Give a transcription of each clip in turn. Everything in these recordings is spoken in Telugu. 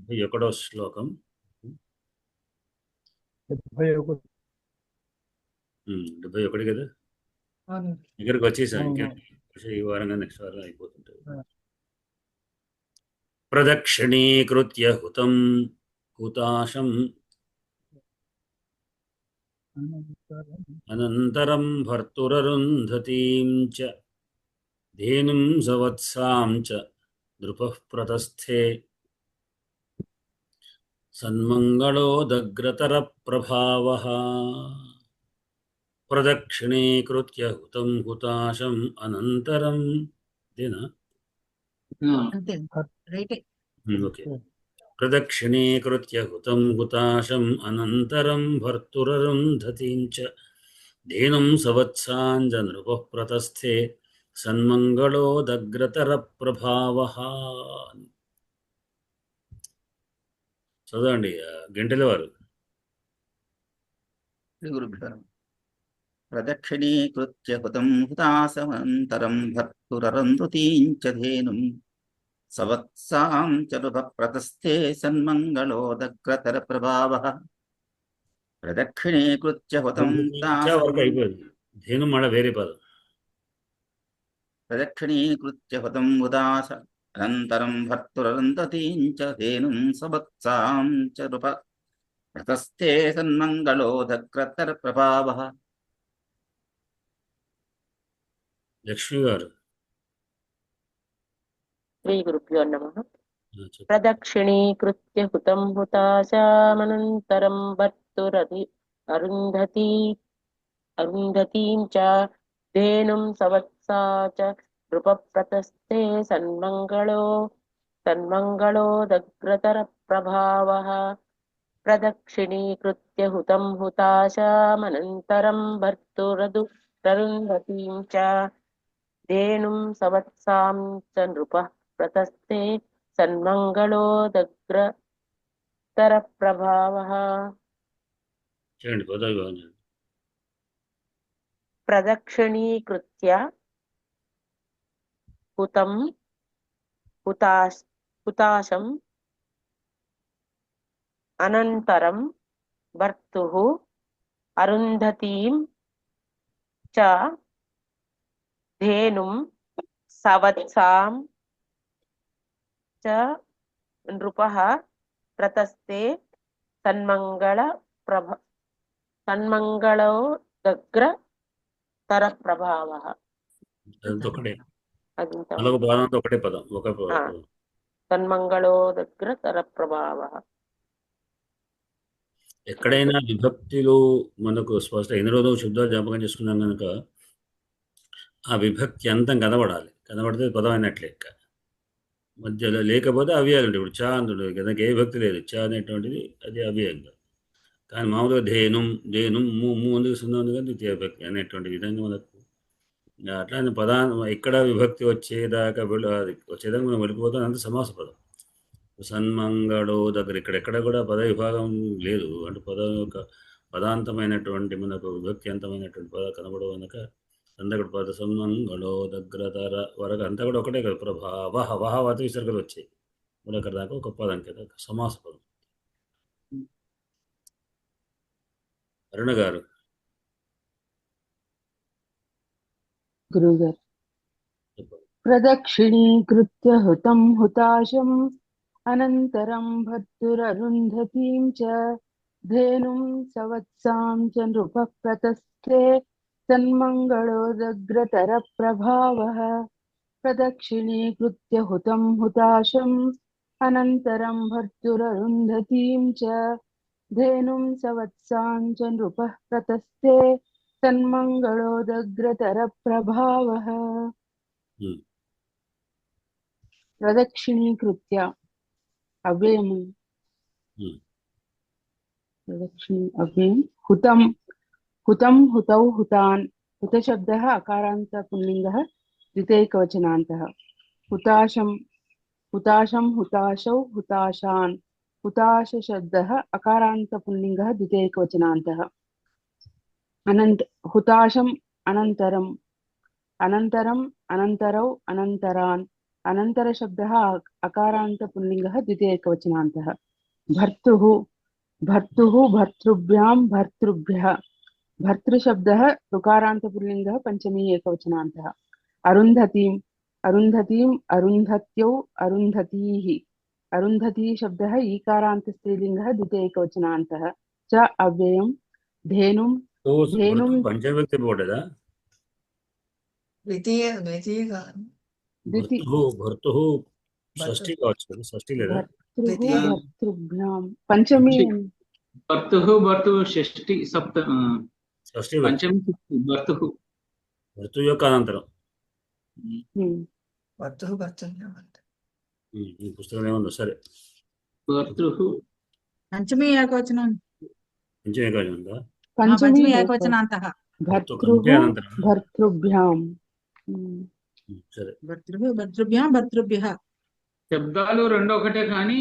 71వ శ్లోకం. 71 కదా, దగ్గరకు వచ్చేసాం. ఇంకా ఈ వారంగా నెక్స్ట్ వారం అయిపోతుంటుంది. ప్రదక్షిణీకృత్య హుతం హుతాశం అనంతరం భర్తురరుంధతీం చ ధేనుం సవత్సాం చ నృపః ప్రతస్థే సన్మంగళోదగ్రతర ప్రభావః. ప్రదక్షిణీకృత్య హుతం హుతాశం అనంతరం ఓకే. ప్రదక్షిణీకృత్య హుతం హుతాశం అనంతరం భర్తురరుంధతీం చ ధేనుం సవత్సాం చ నృపః ప్రతస్థే సన్మంగళోదగ్రతర ప్రభావః. చదవండి గంటెల వారు. ప్రదక్షిణీకృత్య హుతం హుతాశమనంతరం భర్తురరుంధతీం చ ధేనుం సవత్సాం చ నృపః ప్రతస్థే సన్మంగళోదగ్రతర ప్రభావః. ప్రదక్షిణీకృత్య హుతం అయిపోయింది. ధేను మళ్ళీ వేరే పదం. ప్రదక్షిణీకృత్య హుతం హుతాశ అనంతరం భర్తురరుంధతీం చ ధేనుం సవత్సాం చ నృపః ప్రతస్థే సన్మంగళోదగ్రతర ప్రభావః. లక్ష్మి గారు. శ్రీ గురుభ్యో నమః. ప్రదక్షిణీకృత్య హుతం హుతాశామనంతరం అరుంధతీం చ ధేనుం సవత్సా చ నృపః ప్రతస్థే సన్మంగళోదగ్రతర ప్రభావః. ప్రదక్షిణీకృత్య హుతం హుతాశామనంతరం భర్తురరుంధతీం చ ధేనుం సవత్సాం చ నృపః ప్రతస్థే సన్మంగళోదగ్రతర ప్రభావః. ప్రదక్షిణీకృత్య హుతం హుతాశం అనంతరం భర్తుః అరుంధతీం చ ధేనుం సవత్సాం చ నృపః ప్రతస్థే సన్మంగళోదగ్రతర ప్రభావః. ఒకటే పదం. సన్మంగళోదగ్రతర ప్రభావః. ఎక్కడైనా విభక్తిలో మనకు స్పష్ట 8 శబ్దాలు జ్ఞాపకం చేసుకున్నాం కనుక ఆ విభక్తి అంతం కనబడాలి. కనబడితే పదం అయినట్లు లెక్క. మధ్యలో లేకపోతే అవ్యయాలు ఉంటాయి. ఇప్పుడు చా అంటుడు కదా, ఏ విభక్తి లేదు. చా అనేటువంటిది అది అవ్యయంగా. కానీ మామూలుగా ధేనుం ముందుకు సున్నా ఉంది కానీ ద్వితీయ విభక్తి అనేటువంటి విధంగా మనకు అట్లానే ఎక్కడ విభక్తి వచ్చేదాకా వచ్చేదాకా మనం వెళ్ళిపోతాం. అంత సమాస పదం. సన్మంగళో దగ్గర ఇక్కడెక్కడ కూడా పద విభాగం లేదు. అంటే పదం యొక్క పదాంతమైనటువంటి మనకు విభక్తి అంతమైనటువంటి పద కనబడవు కనుక అందక్కడ పద సన్మంగళో దగ్గరతర వరకు అంతా కూడా ఒకటే కదా. ప్రభావ అతి విసర్గలు వచ్చాయి. ఇప్పుడు అక్కడ దాకా ఒక పదం కదా, సమాస పదం. అరుణ గారు. గురుగారు. ప్రదక్షిణీకృత్య హుతం హుతాశం అనంతరం భర్తురరుంధతీం చ ధేనుం సవత్సాం చ నృపః ప్రతస్థే సన్మంగళోదగ్రతర ప్రభావః. ప్రదక్షిణీకృత్య హుతం హుతాశం అనంతరం భర్తురరుంధతీం చ ధేనుం సవత్సాం చ నృపః ప్రతస్థే సన్మంగళోదగ్రతర ప్రభావః. ప్రదక్షిణీకృత్య అవ్యయం. అవ్యయం. హుతం హుతౌ హుతాన్. హుత శబ్దः అకారాంత పుల్లింగः ద్వితైకవచనాन्तः. హుతాశం హుతాశౌ హుతాశాన్. హుతాశ శబ్దः అకారాంత పుల్లింగः ద్వితైకవచనాन्तः. హుతాశం అనంతరం అనంతరౌ అనంతరాన్. अनन्तरशब्दः अकारान्तपुल्लिङ्गः द्वितीयैकवचनान्तः भर्तुः भर्तुः भर्तृभ्यां भर्तृभ्यः भर्तृशब्दः ऋकारान्तपुल्लिङ्गः पञ्चमी एकवचनान्तः अरुन्धतीम् अरुन्धतीम् अरुन्धत्यौ अरुन्धतीः अरुन्धती शब्दः ईकारान्तस्त्रीलिङ्गः द्वितीयैकवचनान्तः च अव्ययम् धेनुं तो धेनुं पंचव्यक्ति बोर्डेदा द्वितीय द्वितीय द्विती भर्तुः షష్ఠి కావచ్చు కదా, షష్ఠి లేదా भर्तृः द्वितीय भर्तृभ्यां पञ्चमी భర్తుః షష్ఠి సప్త షష్ఠి వ్యక్తి పంచమి భర్తుః భర్తు యొక్క అనంతరం. भर्तुः भर्तव्यम् ఈ పుస్తకం ఏమన్నా సరే భర్తుః పంచమి ఏకవచనం కొంచెం ఏకాజం ఉందా? पञ्चमी పంచమి ఏకవచనాంతః భర్తృ भर्तृः అనంతరం. भर्तृभ्यां సరే భర్తృభ్యాం భర్తృభ్యః శబ్దాలు రెండు ఒకటే కానీ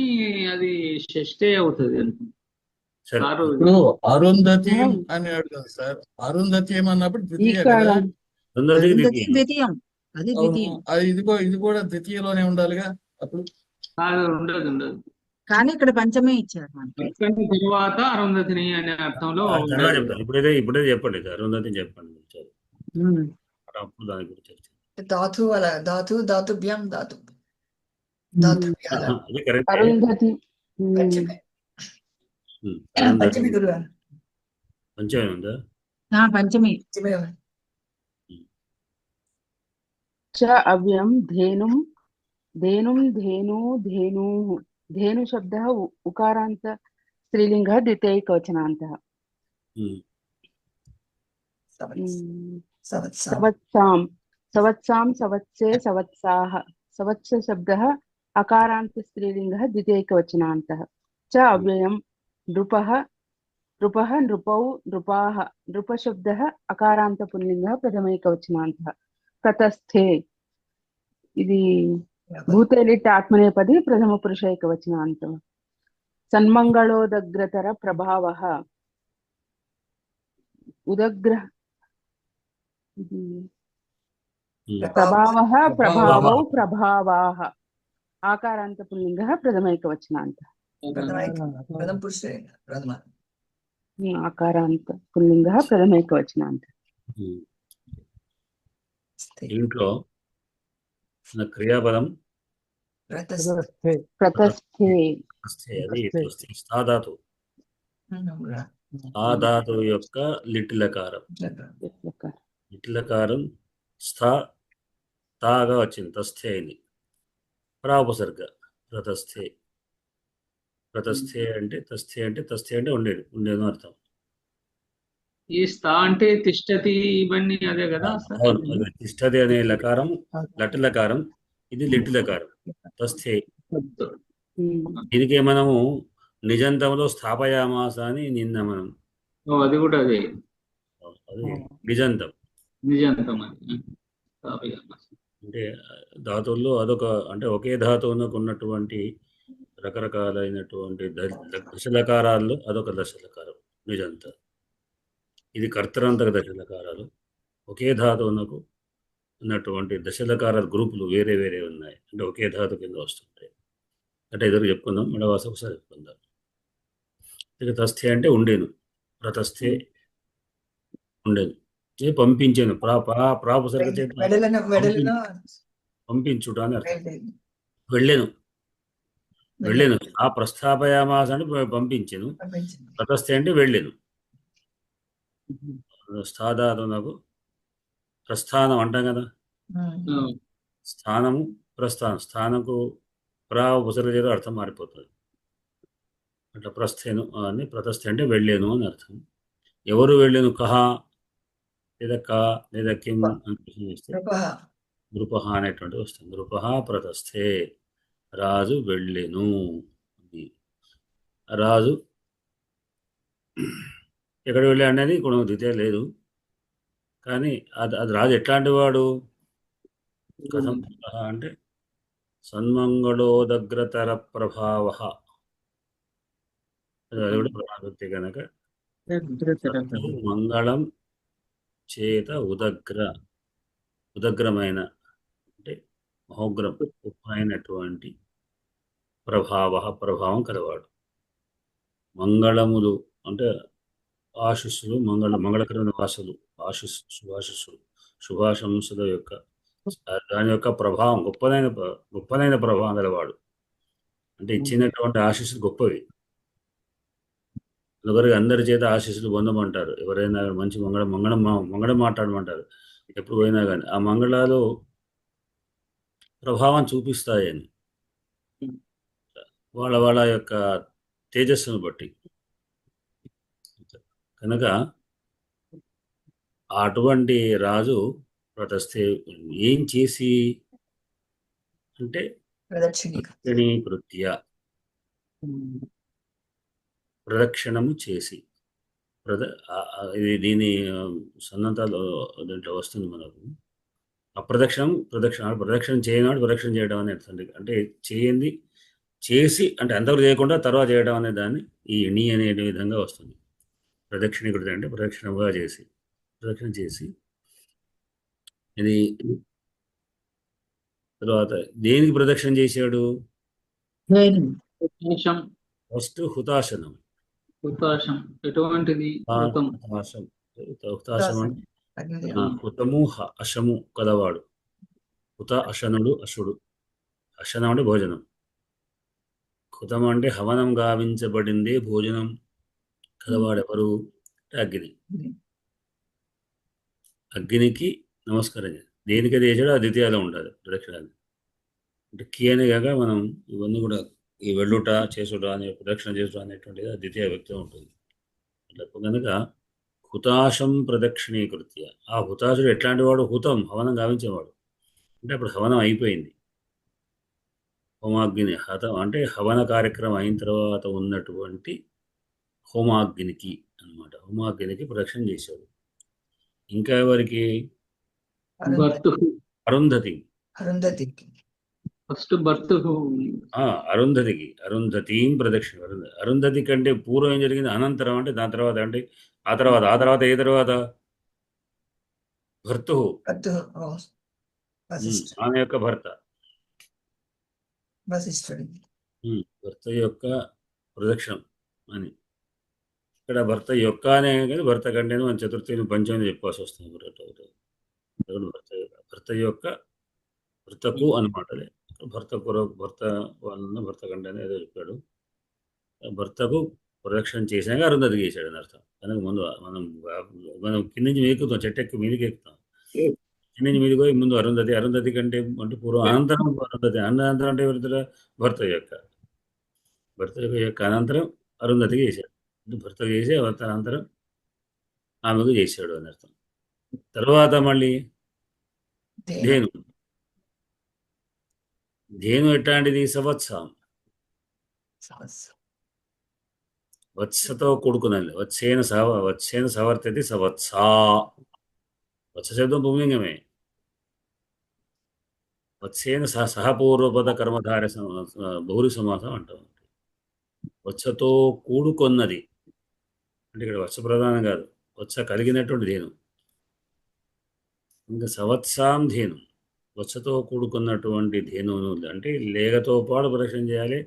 అది షష్ఠే అవుతుంది అనుకుంటా. సరే ఆరు ఇప్పుడు అరుంధతి అని అడుగుతుంది సార్. అరుంధతి అన్నప్పుడు ద్వితీయ కదా. ఈకారం అందరికీ అరుంధతి ద్వితీయం. ద్వితీయం అది అవును, ద్వితీయం అది ఇది కూడా ద్వితీయలోనే ఉండాలిగా. అప్పుడు కాదు, ఉండదు కానీ ఇక్కడ పంచమే ఇచ్చారు మనకి భర్తని తర్వాత అరుంధతిని అనే అర్థంలో ఆ తర్వాత చెప్తాను. ఇప్పుడే చెప్పండి సార్, అరుంధతి చెప్పండి. సరే అప్పుడు దాని గురించి చర్చ. धातु वाला धातु धातुभ्यां धातु धातुभ्यः అది కరెక్ట్. अरुन्धति पंचमी అరుంధతి पंचमी गुरु పంచమే ఉందా? పంచమి पंचमी च अव्ययं धेनुं धेनुं धेनु धेनुः धेनुशब्दः उकारान्त स्त्रीलिङ्गः द्वितीयैकवचनान्तः सवत्सां सवत्सां सवत्से सवत्साः सवत्स शब्दः अकारान्तस्त्रीलिङ्गः द्वितीयैकवचनान्तः च अव्ययं नृपः नृपः नृपौ नृपाः नृपशब्दः अकारान्तपुल्लिङ्गः प्रथमैकवचनान्तः ततस्थे इति भूते लिट् आत्मनेपदी प्रथमपुरुष एकवचनान्तः सन्मङ्गलोदग्रतर प्रभावः उदग्र प्रभावः प्रभावौ प्रभावाः आकारान्तपुल्लिङ्गः प्रथमैकवचनान्तः प्रथम पुरुष प्रथम आकारान्तपुल्लिङ्गः प्रथमैकवचनान्तः దీంట్లో మన క్రియాపదం प्रतस्थे प्रतस्थे అది స్థా ధాతు. ఆ ధాతువు యొక్క లిటిలకారం. లిటిలకారం స్థా తాగా వచ్చింది, తస్థే అయింది. ప్రాపసర్గ ప్రతస్థే. ప్రతస్థే అంటే తస్థే అంటే ఉండేది అర్థం. ఈ స్థా అంటే తిష్టతి ఇవన్నీ అదే కదా సార్? అవును, అది తిష్టది అనే లకారం లటిలకారం, ఇది లిటిలకారం తస్థే. దీనికి మనము నిజంతంలో స్థాపయామాస అని నిన్న మనం అది కూడా అదే అది నిజంతం. నిజంతం అది అంటే ధాతువుల్లో అదొక, అంటే ఒకే ధాతువునకు ఉన్నటువంటి రకరకాలైనటువంటి దశలకారాల్లో అదొక దశలకారం నిజంత. ఇది కర్తరంతక దశలకారాలు. ఒకే ధాతువునకు ఉన్నటువంటి దశలకారాల గ్రూపులు వేరే వేరే ఉన్నాయి, అంటే ఒకే ధాతు కింద వస్తుంటాయి. అంటే ఎదురు చెప్పుకుందాం, మెడవాస ఒకసారి చెప్పుకుందాం. ఇక తస్థే అంటే ఉండేను, ప్రతస్థే ఉండేను, పంపించాను. ప్రాపసర్గ చేత పంపించుట అని అర్థం. వెళ్ళాను ఆ ప్రస్థాపయామాస అంటే పంపించాను. ప్రతస్థే అంటే వెళ్ళాను. స్థాధాతు నాకు ప్రస్థానం అంటాం కదా, స్థానము ప్రస్థానం, స్థానంకు ఉపసర్గ చేత అర్థం మారిపోతుంది. అట్లా ప్రస్థేను అని ప్రతస్థే అంటే వెళ్ళాను అని అర్థం. ఎవరు వెళ్ళాను, కహ లేదా కా లేదా కిం అని చేస్తే నృపహ అనేటువంటి వస్తుంది. నృపహ ప్రతస్థే, రాజు వెళ్ళెను. రాజు ఎక్కడ వెళ్ళాడు అనేది కూడా ద్వితీయ లేదు, కానీ అది రాజు ఎట్లాంటి వాడు. కథం అంటే సన్మంగళోదగ్రతర ప్రభావ, అది కూడా ప్రభావతి కనుక మంగళం చేత ఉదగ్రమైన అంటే మహోగ్రం అయినటువంటి ప్రభావం కలవాడు. మంగళములు అంటే ఆశీస్సులు, మంగళకరమైన వాసులు, శుభాశిస్సులు, శుభాశంసుల యొక్క దాని యొక్క ప్రభావం గొప్పదైన ప్రభావం గలవాడు. అంటే ఇచ్చినటువంటి ఆశీస్సులు గొప్పవి. ఒకరికి అందరి చేత ఆశీస్సులు పొందమంటారు. ఎవరైనా మంచి మంగళం మాట్లాడమంటారు. ఎప్పుడు పోయినా కానీ ఆ మంగళాలు ప్రభావం చూపిస్తాయని వాళ్ళ యొక్క తేజస్సును బట్టి. కనుక అటువంటి రాజు ప్రతస్థే ఏం చేసి అంటే ప్రదక్షిణీకృత్య ప్రదక్షిణము చేసి దీని సన్నతాలు దీంట్లో వస్తుంది మనకు. ప్రదక్షిణం చేయనాడు ప్రదక్షిణ చేయడం అనేది అర్థం. అంటే చేయండి చేసి అంటే అంతవరకు చేయకుండా తర్వాత చేయడం అనే దాన్ని ఈ నీ అనే విధంగా వస్తుంది. ప్రదక్షిణీకృతి అంటే ప్రదక్షిణంగా చేసి, ప్రదక్షిణ చేసి. ఇది తర్వాత దేనికి ప్రదక్షిణ చేశాడు? ఫస్ట్ హుతాశనం. ఎటువంటిది? హుతాశం అంటే హుతము అశము కలవాడు. హుత అశనుడు అశుడు. అశనం అంటే భోజనం. హుతం అంటే హవనం గావించబడిందే భోజనం కలవాడెవరు? అగ్ని. అగ్నికి నమస్కారం చేయాలి. దేనికి చేసాడో ఆ ద్వితీయాలో ఉంటుంది ప్రదక్షిణాన్ని. అంటే కీ అనే కాక మనం ఇవన్నీ కూడా ఈ వెళ్ళుట చేసుట అనే ప్రదక్షిణ చేసుట అనేటువంటిది ఆ ద్వితీయ వ్యక్తిలో ఉంటుంది. అట్లా కనుక హుతాశం ప్రదక్షిణీకృత్య. ఆ హుతాశుడు ఎట్లాంటి వాడు? హుతం హవనం గావించేవాడు. అంటే అప్పుడు హవనం అయిపోయింది. హోమాగ్ని హతం అంటే హవన కార్యక్రమం అయిన తర్వాత ఉన్నటువంటి హోమాగ్నికి అన్నమాట. హోమాగ్నికి ప్రదక్షిణ చేశాడు. ఇంకా ఎవరికి? అరుంధతి. ఫస్ట్ భర్తకు అరుంధతికి. అరుంధతీం ప్రదక్షిణ. అరుంధతి కంటే పూర్వం ఏం జరిగింది? అనంతరం అంటే దాని తర్వాత అంటే ఆ తర్వాత ఏ తర్వాత? భర్తు, ఆమె యొక్క భర్త. భర్త యొక్క ప్రదక్షిణం అని ఇక్కడ భర్త యొక్క అనే కానీ భర్త కంటే మనం చతుర్థి పంచమి చెప్పాల్సి వస్తుంది. భర్త యొక్క భర్తకు అనమాట. భర్త వాళ్ళ భర్త కంటే ఏదో చెప్పాడు. భర్తకు ప్రదక్షిణ చేశాక అరుంధతికి చేశాడు అని అర్థం. కనుక ముందు మనం కింద నుంచి ఎక్కుతాం, చెట్టు ఎక్కి మీదకి ఎక్కుతాం. కింద నుంచి మీదకి పోయి ముందు అరుంధతి కంటే అంటే పూర్వం అనంతరం అరుంధతి. అనంతరం అంటే భర్త యొక్క అనంతరం అరుంధతికి చేశాడు. భర్తకు చేసి భర్త అనంతరం ఆమెకు చేశాడు అని అర్థం. తర్వాత మళ్ళీ ధేను ఎట్లాంటిది? సంవత్సరం. వత్సతో కూడుకున్నది. వచ్చేన సవర్తతి సవత్సా. వత్స శబ్దం పుంలింగమే. వత్సేన సహపూర్వపద కర్మధార బహుళ సమాసం అంటాం. వత్సతో కూడుకొన్నది అంటే ఇక్కడ వత్స ప్రధానం కాదు, వత్స కలిగినటువంటి ధేను. ఇంకా సంవత్సరం ధేను, వత్సతో కూడుకున్నటువంటి ధేనువును అంటే లేగతో పాటు ప్రదక్షిణ చేయాలి.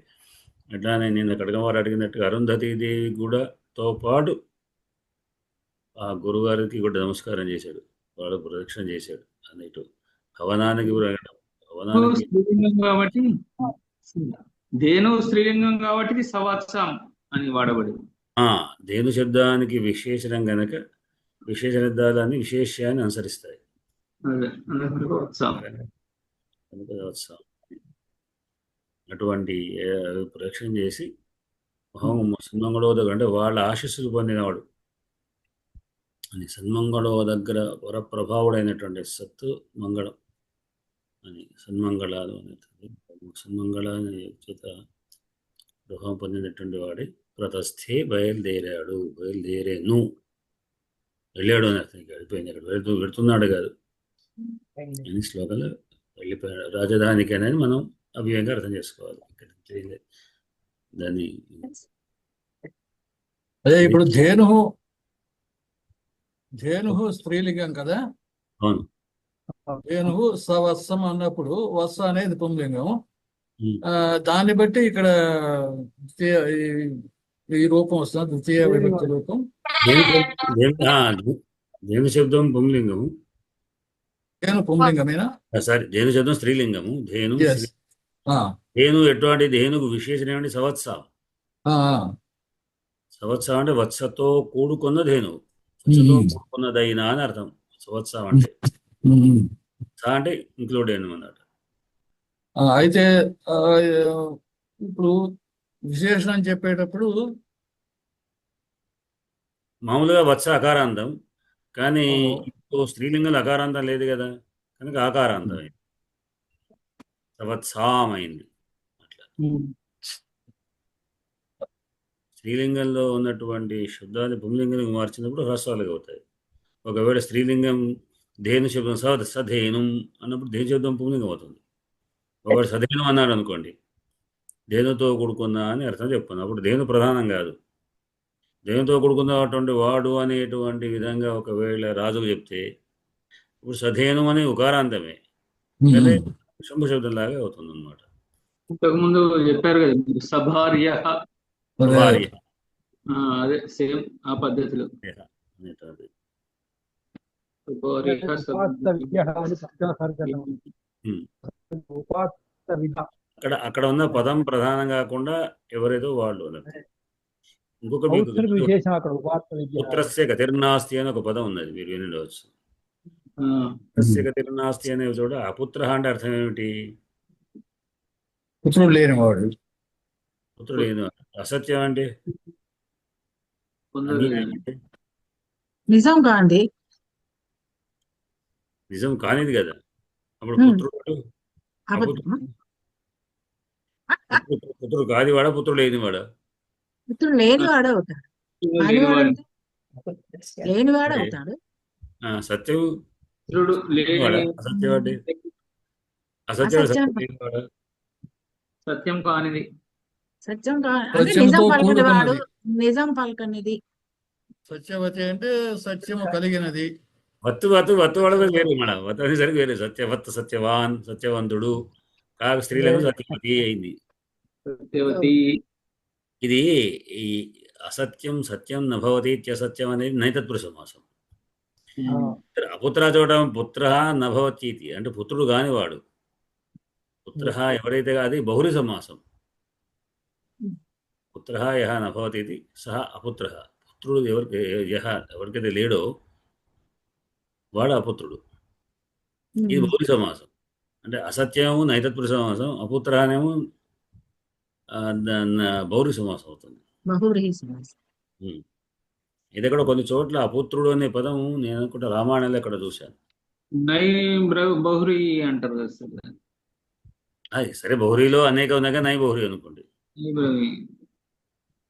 అట్లానే నేను కడగవారు అడిగినట్టుగా అరుంధతీ దేవి కూడా తో పాటు ఆ గురుగారికి కూడా నమస్కారం చేశాడు, వాడు ప్రదక్షిణ చేశాడు అన్నట్టు. హవనానికి స్త్రీలింగం కాబట్టి ధేను స్త్రీలింగం కాబట్టి సంవత్సరం అని వాడబడింది. ధేను శబ్దానికి విశేషణం గనక విశేషణాన్ని విశేష్యాన్ని అనుసరిస్తాయి. అటువంటి ప్రదక్షిణ చేసి సన్మంగళోదగ అంటే వాళ్ళ ఆశీస్సులు పొందినవాడు అని. సన్మంగళోదగ్ర వరప్రభావుడైనటువంటి సత్తు మంగళం అని సన్మంగళాలు అనేది. సన్మంగళాన్ని చేత ప్రభావం పొందినటువంటి వాడి ప్రతస్థే బయలుదేరేను వెళ్ళాడు అని అర్థం. వెళ్ళిపోయింది, అక్కడ వెళుతున్నాడు కాదు అని శ్లోకాలు వెళ్ళిపోయాడు. రాజధానికి అనేది మనం అభియంగా అర్థం చేసుకోవాలి. దాన్ని అదే ఇప్పుడు ధేను స్త్రీలింగం కదా. అవును. ధేనువు సవత్సం అన్నప్పుడు వత్స అనేది పుంలింగం. ఉమ్. దాన్ని బట్టి ఇక్కడ ఈ రూపం వస్తుంది, ద్వితీయ విభక్తి రూపం. ధేను శబ్దం పుంలింగము, ధేను పుంలింగమేనా? సారీ, ధేను శబ్దం స్త్రీలింగము. ధేను Yes. ధేను ఎటువంటి ధేనుకు విశేషణం ఏమంటే సంవత్స. ఆ, సంవత్స అంటే వత్సతో కూడుకున్న ధేను, వత్సతో కూడుకున్నదైనా అని అర్థం. సంవత్స అంటే స అంటే ఇంక్లూడ్ అయిన అన్నమాట. అయితే ఇప్పుడు విశేషణం చెప్పేటప్పుడు మామూలుగా వత్స అకారాంతం, కానీ ఇప్పుడు స్త్రీలింగంలో అకారాంతం లేదు కదా, కనుక ఆకారాంతం అయింది, సంవత్సాం అయింది. అట్లా స్త్రీలింగంలో ఉన్నటువంటి శబ్దాన్ని పుంలింగంగా మార్చినప్పుడు హ్రస్వాలుగా అవుతాయి. ఒకవేళ స్త్రీలింగం ధేను శబ్దం సధేను అన్నప్పుడు ధేను శబ్దం పుంలింగం అవుతుంది. ఒకవేళ సధేను అన్నాడు అనుకోండి, ధేనుతో కూడుకున్న అని అర్థం చెప్తుంది. అప్పుడు ధేను ప్రధానం కాదు. ధేనుతో కూడుకున్నటువంటి వాడు అనేటువంటి విధంగా ఒకవేళ రాజుకు చెప్తే ఇప్పుడు సధేను అని ఉకారాంతమే, అదే శంభు శబ్దం లాగా అవుతుంది అనమాట. ఇంతకుముందు చెప్పారు కదా మీరు, సభార్య. భార్య అదే సేమ్ ఆ పద్ధతిలో. అనేటువంటి. అక్కడ ఉన్న పదం ప్రధానం కాకుండా ఎవరేదో వాళ్ళు అన్నది. ఇంకొక మీకు పుత్రస్య గతిర్నాస్తి అని ఒక పదం ఉన్నది, మీరు వినవచ్చు. పుత్రస్య గతిర్నాస్తి అనే చోట అపుత్ర అంటే అర్థం ఏమిటి? పుత్రుడు లేనివాడు. పుత్రుడు లేని అసత్యం అంటే నిజం కాండి, నిజం కానిది కదా. అప్పుడు పుత్రుడు పుత్రుడు కానివాడా, పుత్రుడు లేనివాడా? పుత్రుడు లేనివాడు అవుతాడు, కానివాడు లేనివాడు అవుతాడు. సత్యం పుత్రుడు అసత్యం అంటే అసత్యం లేనివాడా? సత్యం కానిది. సత్యం అంటే నిజం పలకని వాడు, నిజం పలకనిది. సత్యవతి అంటే సత్యము కలిగినది. వత్తు వత్తు వత్తు వాడమే వేరు మన వత్తు అనేసరికి వేరే. సత్యవత్ సత్యవాన్ సత్యవంతుడు, కాక స్త్రీలకు సత్యవతి అయింది. సత్యవతి. ఇది ఈ అసత్యం సత్యం నభవతి ఇత్యసత్యం అనేది నైతత్పురుష సమాసం. అపుత్ర చోట పుత్ర నభవతి అంటే పుత్రుడు కానివాడు. పుత్ర ఎవరైతే అది బహుళ సమాసం. పుత్ర యహ నభవతి ఇది సహ అపుత్ర. పుత్రుడు ఎవరికైతే లేడో వాడు అపుత్రుడు. ఇది బహుళ సమాసం. అంటే అసత్యము నైతత్పురుష సమాసం, అపుత్ర అనేమో బౌరి సమాసం అవుతుంది. ఇది కూడా కొన్ని చోట్ల అపుత్రుడు అనే పదం నేను అనుకుంటా రామాయణంలో ఎక్కడ చూశాను. నై బహురి అంటారు కదా సార్. అది సరే, బహురీలో అనేక ఉన్నాయి, నై బహురీ అనుకోండి.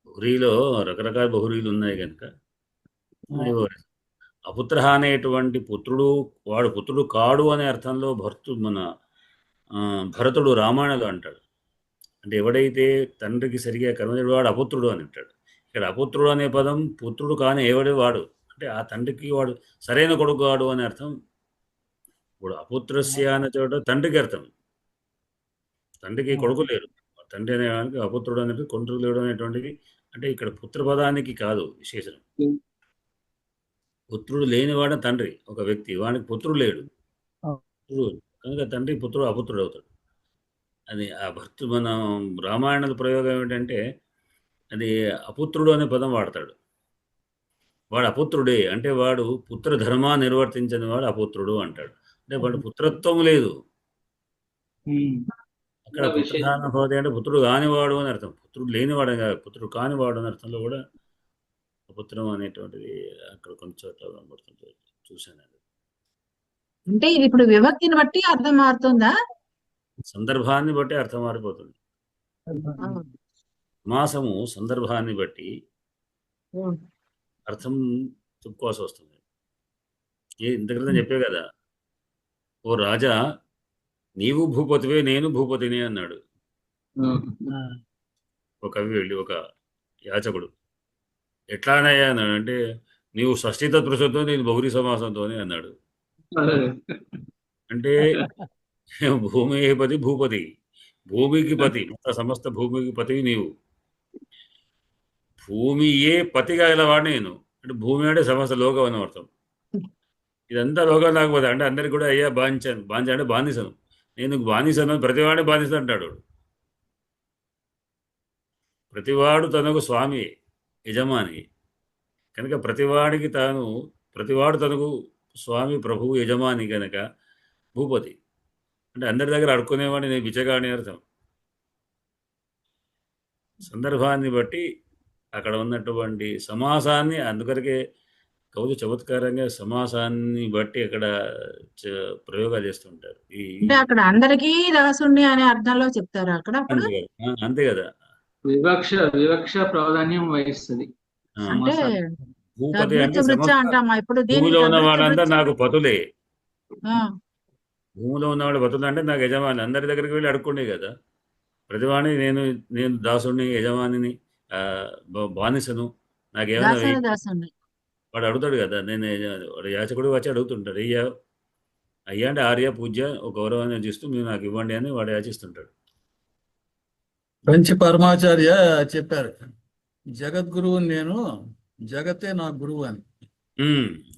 బహురీలో రకరకాల బహురీలు ఉన్నాయి కనుక నై బహురీ. అపుత్ర అనేటువంటి పుత్రుడు, వాడు పుత్రుడు కాడు అనే అర్థంలో భరతుడు రామాయణంలో అంటాడు. అంటే ఎవడైతే తండ్రికి సరిగా కర్మజుడు వాడు అపుత్రుడు అని అంటాడు. ఇక్కడ అపుత్రుడు అనే పదం పుత్రుడు కాని ఎవడే వాడు అంటే ఆ తండ్రికి వాడు సరైన కొడుకు వాడు అనే అర్థం. ఇప్పుడు అపుత్రస్య అనే చోట తండ్రికి అర్థం, తండ్రికి కొడుకు లేరు, తండ్రి అనేవానికి అపుత్రుడు అనేది కొడుకు లేడు అనేటువంటిది. అంటే ఇక్కడ పుత్ర పదానికి కాదు విశేషణం. పుత్రుడు లేనివాడ తండ్రి, ఒక వ్యక్తి, వానికి పుత్రుడు లేడు, కనుక తండ్రి పుత్రుడు అపుత్రుడు అవుతాడు. అది ఆ మన రామాయణದ ప్రయోగం ఏమిటంటే అది అపుత్రుడు అనే పదం వాడతాడు. వాడు అపుత్రుడే అంటే వాడు పుత్ర ధర్మా నిర్వర్తించని వాడు అపుత్రుడు అంటాడు. అంటే వాడు పుత్రత్వం లేదు. అక్కడ పుత్రధానభవతి అంటే పుత్రుడు కానివాడు అని అర్థం. పుత్రుడు లేనివాడు కాదు, పుత్రుడు కానివాడు అని అర్థంలో కూడా అపుత్రం అనేటువంటిది అక్కడ కొన్ని చోట్ల కనబడుతుంది, చూశాను. అంటే ఇది ఇప్పుడు విభక్తిని బట్టి అర్థం మారుతుందా? సందర్భాన్ని బట్టి అర్థం మారిపోతుంది. సమాసము సందర్భాన్ని బట్టి అర్థం చెప్పుకోవాల్సి వస్తుంది. ఇంత క్రితం చెప్పే కదా, ఓ రాజా నీవు భూపతివే నేను భూపతిని అన్నాడు ఒక కవి వెళ్ళి, ఒక యాచకుడు. ఎట్లానయ్యా అన్నాడు అంటే నీవు షష్ఠీ తత్పురుషంతో నేను బహురీ సమాసంతో అన్నాడు. అంటే భూమి పతి భూపతి, భూమికి పతి, మొత్తం సమస్త భూమికి పతివి నీవు. భూమియే పతిగా గలవాడిని నేను. అంటే భూమి అంటే సమస్త లోకం అని అర్థం. ఇదంతా లోకం లేకపోతే అంటే అందరికి కూడా అయ్యా బానించాను, బానిస అంటే బానిసను, నేను బానిసను, ప్రతివాడిని బానిస అంటాడు. ప్రతివాడు తనకు స్వామి, యజమాని కనుక ప్రతివాడు తనకు స్వామి, ప్రభువు, యజమాని కనుక భూపతి అంటే అందరి దగ్గర అడుక్కునేవాడిని నేను బిచ్చగాడిని అర్థం. సందర్భాన్ని బట్టి అక్కడ ఉన్నటువంటి సమాసాన్ని, అందుకొరకే కవులు చమత్కారంగా సమాసాన్ని బట్టి అక్కడ ప్రయోగాలు చేస్తుంటారు. అంటే అక్కడ అందరికీ దాసుణ్ణి అనే అర్థంలో చెప్తారు అక్కడ అప్పుడు. అంతే కదా, వివక్ష ప్రాధాన్యం వహిస్తుంది. అంటే భూపతి అంటే తద్వృత్య అంటామా ఇప్పుడు భూమిలో ఉన్న వాళ్ళంతా నాకు పతులే. ఆ, భూమిలో ఉన్నవాడు పతులు అంటే నాకు యజమాని, అందరి దగ్గరికి వెళ్ళి అడుక్కుండే కదా. ప్రతివాడిని నేను దాసుడిని, యజమానిని, బానిసను, నాకేమైనా దాసుణ్ణి వాడు అడుగుతాడు కదా. వాడు యాచకుడు వచ్చి అడుగుతుంటాడు, అయ్యా అంటే ఆర్య పూజ్య ఒక గౌరవాన్ని యాచిస్తూ మీరు నాకు ఇవ్వండి అని వాడు యాచిస్తుంటాడు. ఫ్రెంచ్ పరమాచార్య చెప్పారు, జగద్గురువు నేను, జగతే నా గురువు అని.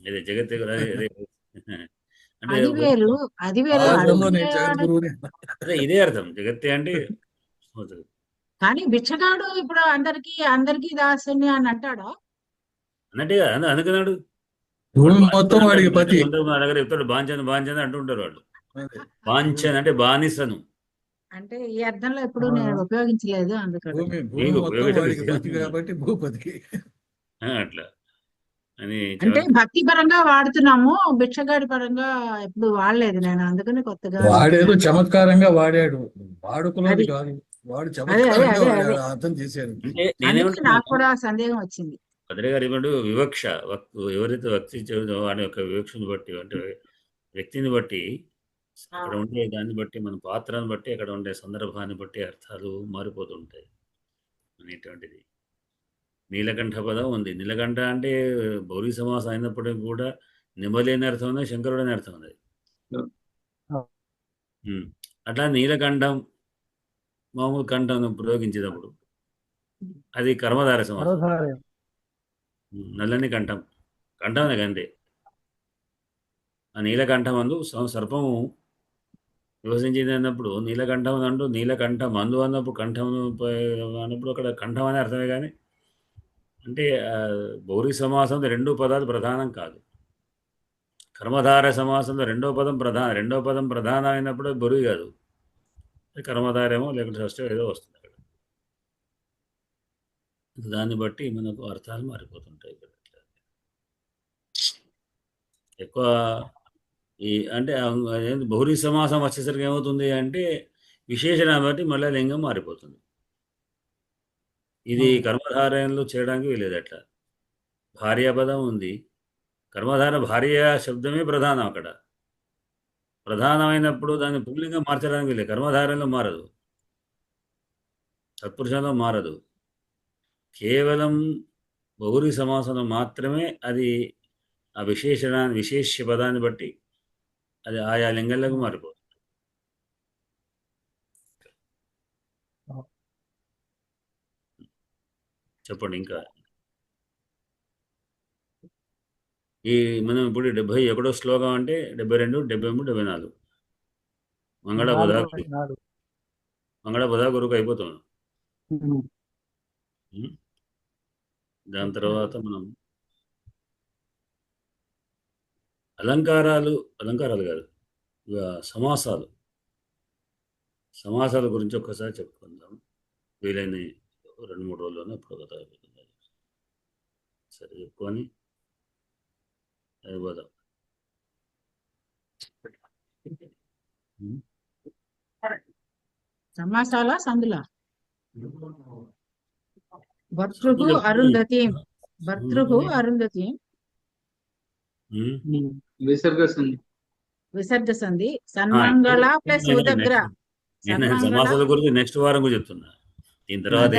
ఇదే జగత్తే కదా. అంటే అది వేరు జగద్గురువుని. అదే ఇదే అర్థం, జగత్తే అంటే. కానీ బిచ్చగాడు ఇప్పుడు అందరికి దాసుని అని అంటాడా? అన్నట్టే అనుకున్నాడు, భూమి మొత్తం వాడికి పతి. దగ్గర చెప్తాడు బాంచని అంటుంటారు వాళ్ళు. బాంచన్ అంటే బానిసను. అంటే ఈ అర్థంలో ఎప్పుడు నేను ఉపయోగించలేదు, అందుకని భూమి మొత్తం వాడికి పతి కాబట్టి భూపతికి అట్లా అని. అంటే భక్తి పరంగా వాడుతున్నాము, భిక్షగాడి పరంగా ఎప్పుడు వాడలేదు నేను, అందుకని కొత్తగా వాడేదో చమత్కారంగా వాడాడు, వాడుకున్నది కాదు, వాడు చమత్కారంగా వాడాడు, అర్థం చేశాడు. నాకు కూడా సందేహం వచ్చింది. భద్రే గారు ఇప్పుడు వివక్ష, ఎవరైతే భక్తి వాడి యొక్క వివక్షను బట్టి, అంటే వ్యక్తిని బట్టి, అక్కడ ఉండే దాన్ని బట్టి, మన పాత్రను బట్టి, అక్కడ ఉండే సందర్భాన్ని బట్టి అర్థాలు మారిపోతుంటాయి అనేటువంటిది. నీలకంఠ పదం ఉంది. నీలకంఠ అంటే బౌరీ సమాసం అయినప్పటికీ కూడా నిమలేని అర్థం ఉంది, శంకరుడు అనే అర్థం ఉంది. అట్లా నీలకంఠం మామూలు కంఠం ప్రయోగించేటప్పుడు అది కర్మధార సమాసం. నల్లని కంఠం కంటే ఆ నీలకంఠం అందు సర్పము విభజించింది అన్నప్పుడు నీలకంఠం అంటూ నీలకంఠం అందు అన్నప్పుడు కంఠం అన్నప్పుడు అక్కడ కంఠం అనే అర్థమే. కానీ అంటే బౌరీ సమాసంలో 2 పదాలు ప్రధానం కాదు. కర్మధార సమాసంలో రెండో పదం ప్రధానం అయినప్పుడు బొరి కాదు, కర్మధారేమో లేకుంటే షష్ఠం ఏదో వస్తుంది అక్కడ. దాన్ని బట్టి మనకు అర్థాలు మారిపోతుంటాయి. ఎక్కువ అంటే బౌరీ సమాసం వచ్చేసరికి ఏమవుతుంది అంటే విశేషణాన్ని బట్టి మళ్ళీ లింగం మారిపోతుంది. ఇది కర్మధారయంలో చేయడానికి వీలేదు. అట్లా భార్యాపదం ఉంది, కర్మధార భార్య శబ్దమే ప్రధానం. అక్కడ ప్రధానమైనప్పుడు దాన్ని పుల్లింగం మార్చడానికి వీలేదు. కర్మధారంలో మారదు, తత్పురుషంలో మారదు. కేవలం బహురీ సమాసంలో మాత్రమే అది ఆ విశేష్య పదాన్ని బట్టి అది ఆయా లింగాలకు మారిపోతుంది. చెప్పండి ఇంకా. మనం ఇప్పుడు 71వ శ్లోకం అంటే 72, 73, 74 మంగళ బుధ గురుకు అయిపోతాం. దాని తర్వాత మనం అలంకారాలు కాదు, సమాసాల గురించి ఒక్కసారి చెప్పుకుందాం. వీలైన 2-3 రోజుల్లోనే ఇప్పుడు కథ అయిపోతుంది. సరే చెప్పుకొని అయిపోదాం. సమాసాల సందుల భర్తృహు అరుంధతి విసర్గ సంధి సన్మంగళ ప్లస్ ఉదగ్ర. సమాసాల గురించి నెక్స్ట్ వారం కూడా చెప్తున్నా. దీని తర్వాత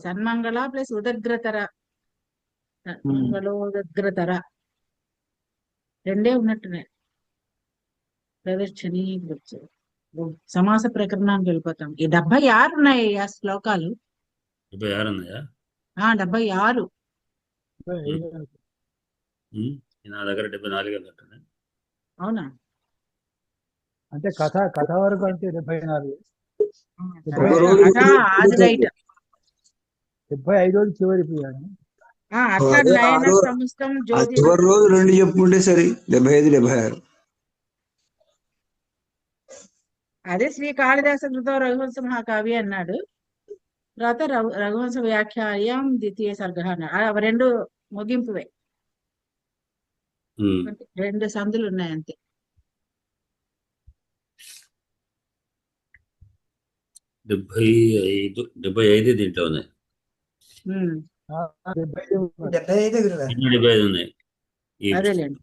సన్మంగళ ప్లస్ ఉదగ్రతర, ఉదగ్రతర రెండే ఉన్నట్టున్నాయి. ప్రదర్శని సమాస ప్రకరణానికి వెళ్ళిపోతాం. ఈ 76 ఉన్నాయి ఆ శ్లోకాలు. 76 ఉన్నాయా? 76. నా దగ్గర 74 ఉన్నట్టున్నాయి. అవునా? అంటే కథ వరకు అంటే 74. కథ ఆదిరైట 75 రోజులు చివరి పోయాను. అట్లా నయన సంస్థం జ్యోతి చివరి రోజు 2 చెప్పుకుంటే సరే 75, 76. అదే శ్రీ కాళిదాస కృత రఘువంశ మహాకావ్య అన్నాడు. తర్వాత రఘువంశ వ్యాఖ్యాయం ద్వితీయ సర్గ అన్నాడు. అవి 2 ముగింపువే, 2 సందులు ఉన్నాయి అంతే. 75 దీంట్లో ఉన్నాయి. 75 గురుగారు. 75 ఉన్నాయి. అదేలేండి.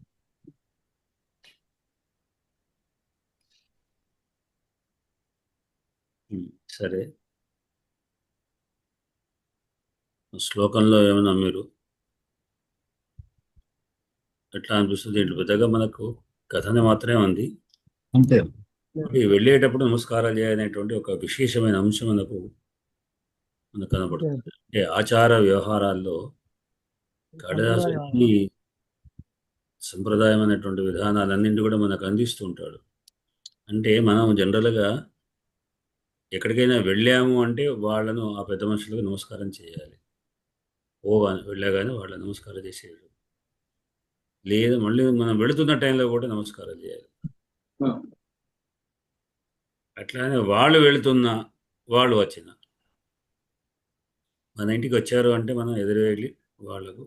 సరే, శ్లోకంలో ఏమన్నా మీరు ఎట్లా అనిపిస్తుంది? ఏంటి పెద్దగా మనకు కథనే మాత్రమే ఉంది. అంతే. వెళ్ళేటప్పుడు నమస్కారాలు చేయనేటువంటి ఒక విశేషమైన అంశం మనకు కనపడుతుంది. అంటే ఆచార వ్యవహారాల్లో కాళిదాసు ఈ సంప్రదాయమైనటువంటి విధానాలన్నింటి కూడా మనకు అందిస్తూ ఉంటాడు. అంటే మనం జనరల్గా ఎక్కడికైనా వెళ్ళాము అంటే వాళ్ళను, ఆ పెద్ద మనుషులకు నమస్కారం చేయాలి. వెళ్ళగానే వాళ్ళ నమస్కారం చేసేది లేదు. మళ్ళీ మనం వెళుతున్న టైంలో కూడా నమస్కారం చేయాలి. అట్లానే వాళ్ళు వెళుతున్నా, వాళ్ళు వచ్చిన మన ఇంటికి వచ్చారు అంటే మనం ఎదురు వెళ్ళి వాళ్ళకు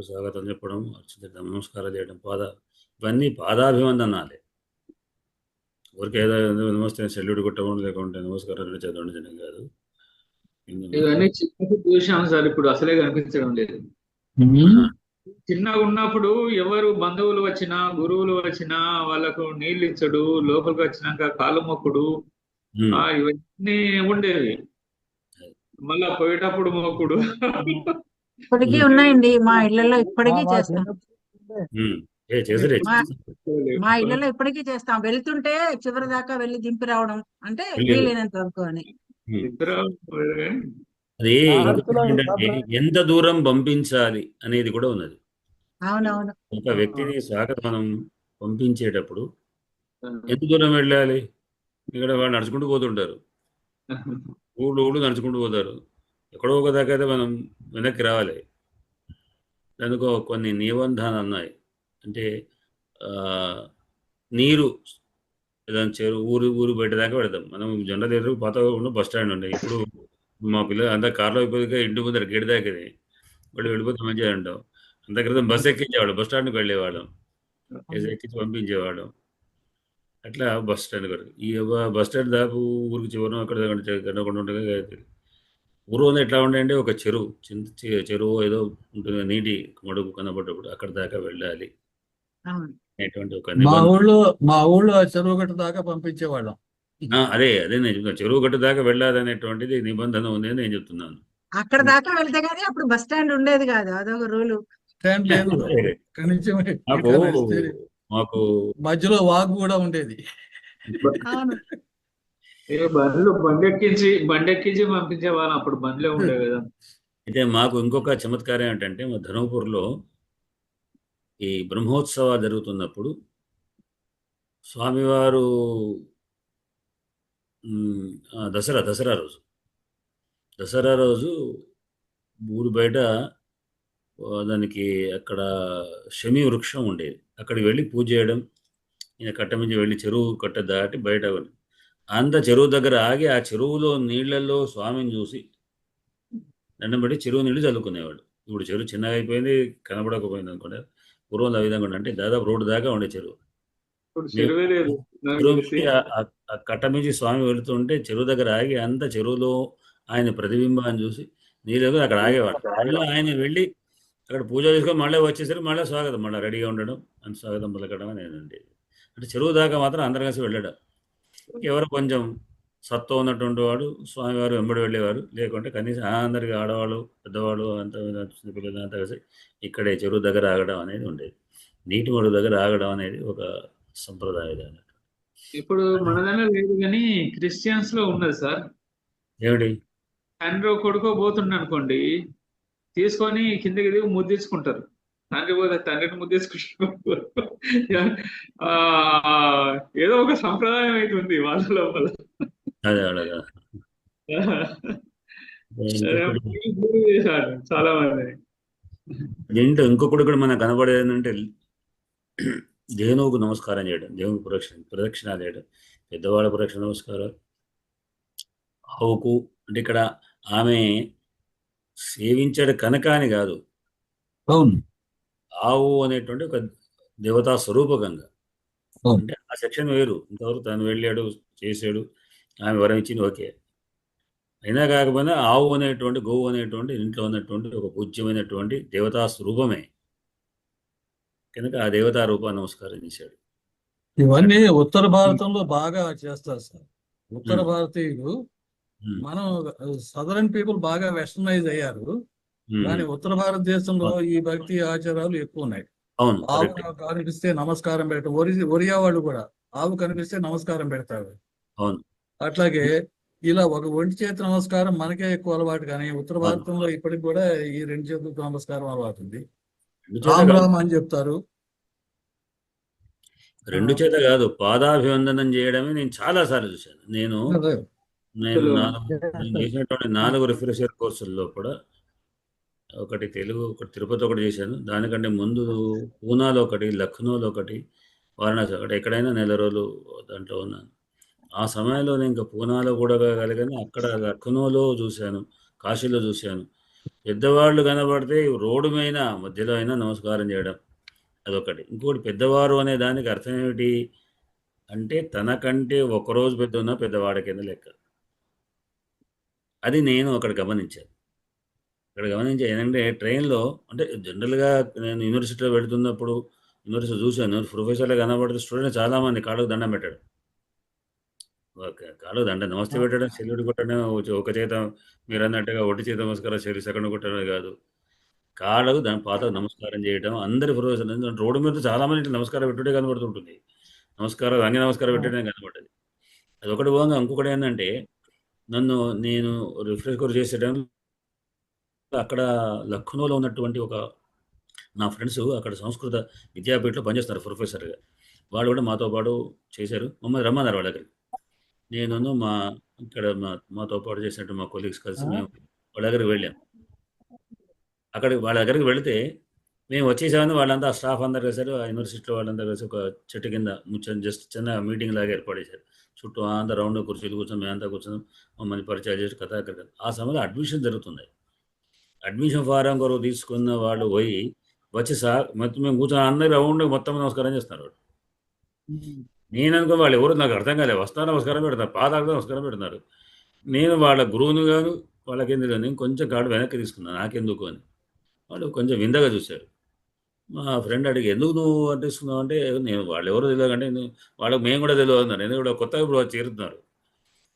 స్వాగతం చెప్పడం, నమస్కారం చేయడం, ఇవన్నీ పాదాభివందనాలే. ఊరికే ఏదో నమస్తే సెల్యూట్ కొట్టడం, లేకుంటే నమస్కారం చదవడం కాదు. ఇవన్నీ చిన్నప్పుడు చూసాం సార్, ఇప్పుడు అసలే కనిపించడం లేదు. చిన్నగా ఉన్నప్పుడు ఎవరు బంధువులు వచ్చినా, గురువులు వచ్చినా వాళ్ళకు నీళ్ళు ఇచ్చడు, లోపలికి వచ్చినాక కాలు మొక్కుడు, ఇవన్నీ ఉండేవి. మళ్ళా పోయేటప్పుడు మొక్కుడు. ఇప్పటికీ ఉన్నాయండి మా ఇళ్లలో, ఇప్పటికీ చేస్తాం. మా ఇళ్లలో ఇప్పటికీ చేస్తాం. వెళ్తుంటే చివరి దాకా వెళ్ళి దింపి రావడం, అంటే వీలైనంత వరకు అని. అది ఏంటంటే ఎంత దూరం పంపించాలి అనేది కూడా ఉన్నది. అవునవును. ఒక వ్యక్తిని స్వాగతం మనం పంపించేటప్పుడు ఎంత దూరం వెళ్ళాలి? ఇక్కడ వాళ్ళు నడుచుకుంటూ పోతుంటారు, ఊళ్ళు నడుచుకుంటూ పోతారు. ఎక్కడో ఒక దాకా అయితే మనం వెనక్కి రావాలి. దానికి కొన్ని నిబంధనలు ఉన్నాయి. అంటే నీరు ఏదైనా ఊరు బయట దాకా పెడతాం. మనం జనరల్ ఎదురు పాత బస్ స్టాండ్ ఉండే. ఇప్పుడు మా పిల్లలు అంతా కార్లో అయిపోయి ఇంటి ముందర గేట్ దాకేది వాళ్ళు వెళ్ళిపోతే మంచిగా అంటాం. అంత క్రితం బస్సు ఎక్కించేవాడు, బస్ స్టాండ్కి వెళ్ళేవాళ్ళం, ఎక్కించి పంపించేవాళ్ళం. అట్లా బస్ స్టాండ్ వరకు. ఈ బస్ స్టాండ్ దాకా ఊరికి చివరం అక్కడ కనకుండా ఉంటుంది. పూర్వం ఎట్లా ఉండేయంటే ఒక చెరువు, చెరువు ఏదో ఉంటుంది, నీటి మడుగు కనబడ్డప్పుడు అక్కడ దాకా వెళ్ళాలి అనేటువంటి ఒక మా ఊళ్ళో చెరువు గట్టు దాకా పంపించేవాళ్ళం. అదే నేను చెప్తాను, చెరువు గట్టు దాకా వెళ్ళాలి అనేటువంటిది నిబంధన ఉంది అని నేను చెప్తున్నాను. అక్కడ దాకా వెళ్తే కానీ అప్పుడు బస్ స్టాండ్ ఉండేది కాదు, అదొక రూలు. స్టాండ్ లేదు, మాకు మధ్యలో వాగు కూడా ఉండేది. బండెక్కించి పంపించే వాళ్ళం, అప్పుడు బండ్లే ఉండేవి కదా. అయితే మాకు ఇంకొక చమత్కారం ఏంటంటే, మా ధర్మపూర్లో ఈ బ్రహ్మోత్సవాలు జరుగుతున్నప్పుడు స్వామివారు దసరా రోజు ఊరు బయట దానికి అక్కడ శమి వృక్షం ఉండేది. అక్కడికి వెళ్ళి పూజ చేయడం, ఈయన కట్ట నుంచి వెళ్ళి చెరువు కట్ట దాటి బయట అంత చెరువు దగ్గర ఆగి ఆ చెరువులో నీళ్లలో స్వామిని చూసి దండం పెట్టి చెరువు నీళ్ళు చల్లుకునేవాడు. ఇప్పుడు చెరువు చిన్నగా అయిపోయింది, కనబడకపోయింది అనుకోండి. పూర్వం ఆ విధంగా అంటే దాదాపు రోడ్డు దాకా ఉండే చెరువు. ఆ కట్ట నుంచి స్వామి వెళుతుంటే చెరువు దగ్గర ఆగి అంత చెరువులో ఆయన ప్రతిబింబాన్ని చూసి నీళ్ళు అక్కడ ఆగేవాడు. మళ్ళీ ఆయన వెళ్ళి అక్కడ పూజ చేసుకొని మళ్ళీ వచ్చేసరికి మళ్ళీ స్వాగతం, మళ్ళీ రెడీగా ఉండడం, అంత స్వాగతం పలకడం అనేది ఉండేది. అంటే చెరువు దాకా మాత్రం అందరం కలిసి వెళ్ళడం. ఎవరు కొంచెం సత్వం ఉన్నటువంటి వాడు స్వామివారు వెంబడి వెళ్ళేవారు, లేకుంటే కనీసం అందరికి ఆడవాళ్ళు, పెద్దవాళ్ళు అంతా పిల్లలు అంతా కలిసి ఇక్కడే చెరువు దగ్గర ఆగడం అనేది ఉండేది. నీటి మడుగు దగ్గర ఆగడం అనేది ఒక సంప్రదాయం. ఇప్పుడు మనదనే లేదు కానీ క్రిస్టియన్స్ లో ఉన్నది సార్. ఏమిటి? తండ్రి కొడుకో పోతుండ అనుకోండి, తీసుకొని కిందకి దిగి ముద్దించుకుంటారు. తండ్రి పోతే తండ్రిని ముద్దించుకుంటారు. ఆ, ఏదో ఒక సంప్రదాయం అయితే ఉంది వాళ్ళ లోపల. అదే అలాగా. ఇంకొకటి గురువు చేశారు చాలా మంది. దీంట్లో ఇంకొకటి కూడా మనకు కనబడేది ఏంటంటే దేవునికి నమస్కారం చేయడం, దేవునికి ప్రదక్షిణ చేయడం, పెద్దవాళ్ళ ప్రదక్షిణ నమస్కారం. ఆవుకు అంటే ఇక్కడ ఆమె సేవించాడు కనుక అని కాదు, అవును. ఆవు అనేటువంటి ఒక దేవతా స్వరూపకంగా. అవును. అంటే ఆ సెక్షన్ వేరు. ఇంతవరకు తను వెళ్ళాడు, చేశాడు, ఆమె వరం ఇచ్చింది, ఓకే. అయినా కాకపోయినా ఆవు అనేటువంటి, గోవు అనేటువంటి ఇంట్లో ఉన్నటువంటి ఒక పూజ్యమైనటువంటి దేవతా స్వరూపమే కనుక ఆ దేవతా రూపాన్ని నమస్కారం చేశాడు. ఇవన్నీ ఉత్తర భారతంలో బాగా చేస్తారు సార్. ఉత్తర ఉమ్, భారతీయులు, ఉమ్, మనం సదరన్ పీపుల్ బాగా వెస్టర్నైజ్ అయ్యారు. కానీ ఉమ్. ఉత్తర భారతదేశంలో అవును, ఈ భక్తి ఆచారాలు ఎక్కువ ఉన్నాయి. అవును, ఆవు కరెక్ట్. కనిపిస్తే నమస్కారం పెట్టడం, ఒరియా వాళ్ళు కూడా ఆవు కనిపిస్తే నమస్కారం పెడతారు. అవును, అట్లాగే ఇలా ఒక ఒంటి చేతి నమస్కారం మనకే ఎక్కువ అలవాటు, కానీ ఉత్తర అవును. భారతంలో ఇప్పటికి కూడా ఈ రెండు చేతులతో నమస్కారం అలవాటు ఉంది. రెండు చేత రామ్ కాదు, రామ్ అని చెప్తారు. రెండు చేత కాదు, పాదాభివందనం చేయడమే నేను చాలా సార్లు చూశాను. నేను అదే. నేను చేసినటువంటి 4 రిఫ్రెషర్ కోర్సుల్లో కూడా ఒకటి తెలుగు, ఒకటి తిరుపతి ఒకటి చేశాను. దానికంటే ముందు పూనాలో ఒకటి, లక్నోలో ఒకటి, వారణాసి ఒకటి, ఎక్కడైనా నెల రోజులు దాంట్లో ఉన్నాను. ఆ సమయంలో నేను ఇంకా పూనాలో కూడా వెళ్ళగలిగాను, అక్కడ లక్నోలో చూశాను, కాశీలో చూశాను. పెద్దవాళ్ళు కనబడితే రోడ్డు మీద మధ్యలో అయినా నమస్కారం చేయడం, అదొకటి. ఇంకోటి, పెద్దవారు అనే దానికి అర్థం ఏమిటి అంటే తనకంటే ఒకరోజు పెద్ద ఉన్న పెద్దవాడి కింద లెక్క. అది నేను అక్కడ గమనించాను. ఏంటంటే ట్రైన్లో, అంటే జనరల్గా నేను యూనివర్సిటీలో వెళుతున్నప్పుడు యూనివర్సిటీ చూశాను, ప్రొఫెసర్లు కనబడితే స్టూడెంట్ చాలామంది కాళ్ళకు దండం పెట్టాడు. కాళ్ళకు దండం, నమస్తే పెట్టడం, సెల్యూట్ కొట్టడం, ఒక చేత మీరు అన్నట్టుగా ఒకటి చేత నమస్కారం, సెకండ్ కొట్టడమే కాదు, కాళ్ళకు పాతకు నమస్కారం చేయడం. అందరి ప్రొఫెసర్ రోడ్డు మీద చాలామంది ఇట్లా నమస్కారం పెట్టుడే కనబడుతుంటుంది. నమస్కారం, అంగ నమస్కారం పెట్టడం కనబడ్డది. అది ఒకటి పోగా ఇంకొకటి ఏంటంటే, నేను రిఫ్రెష్ కోర్స్ చేసే టైంలో అక్కడ లక్నోలో ఉన్నటువంటి ఒక నా ఫ్రెండ్స్ అక్కడ సంస్కృత విద్యాపీఠలో పనిచేస్తున్నారు ప్రొఫెసర్గా. వాళ్ళు కూడా మాతో పాటు చేశారు, మమ్మల్ని రమ్మన్నారు వాళ్ళ దగ్గరికి. నేను ఇక్కడ మాతో పాటు చేసినట్టు మా కొలీగ్స్ కలిసి మేము వాళ్ళ దగ్గరికి వెళ్ళాం. వాళ్ళ దగ్గరికి వెళితే మేము వచ్చేసామని వాళ్ళంతా స్టాఫ్ అందరు కలిసారు, ఆ యూనివర్సిటీలో వాళ్ళంతా కలిసి ఒక చెట్టు కింద జస్ట్ చిన్న మీటింగ్ లాగా ఏర్పాటు చేశారు. చుట్టూ అంతా రౌండ్ కుర్చీలు కూర్చొని మేమంతా కూర్చొని మమ్మల్ని పరిచయం చేసి కథ. ఆ సమయంలో అడ్మిషన్ జరుగుతుంది. అడ్మిషన్ ఫారం కొరకు తీసుకున్న వాళ్ళు పోయి వచ్చి సార్ మొత్తం మేము కూర్చొని అందరూ రౌండ్ మొత్తం నమస్కారం చేస్తున్నారు. వాళ్ళు నేను అనుకో వాళ్ళు ఎవరు నాకు అర్థం కాలేదు, వస్తారు నమస్కారం పెడతారు, పాదాలకు నమస్కారం పెడుతున్నారు. నేను వాళ్ళ గురువుని గాను వాళ్ళకి ఎందుకు కానీ కొంచెం కాడు వెనక్కి తీసుకున్నాను, నాకెందుకు అని. వాళ్ళు కొంచెం విందగా చూశారు. మా ఫ్రెండ్ అడిగి, ఎందుకు నువ్వు అంటిస్తున్నావు అంటే, నేను వాళ్ళు ఎవరో తెలియదు అంటే, వాళ్ళకి మేము కూడా తెలియదు అన్నారు. ఎందుకు కూడా కొత్తగా ఇప్పుడు చేరుతున్నారు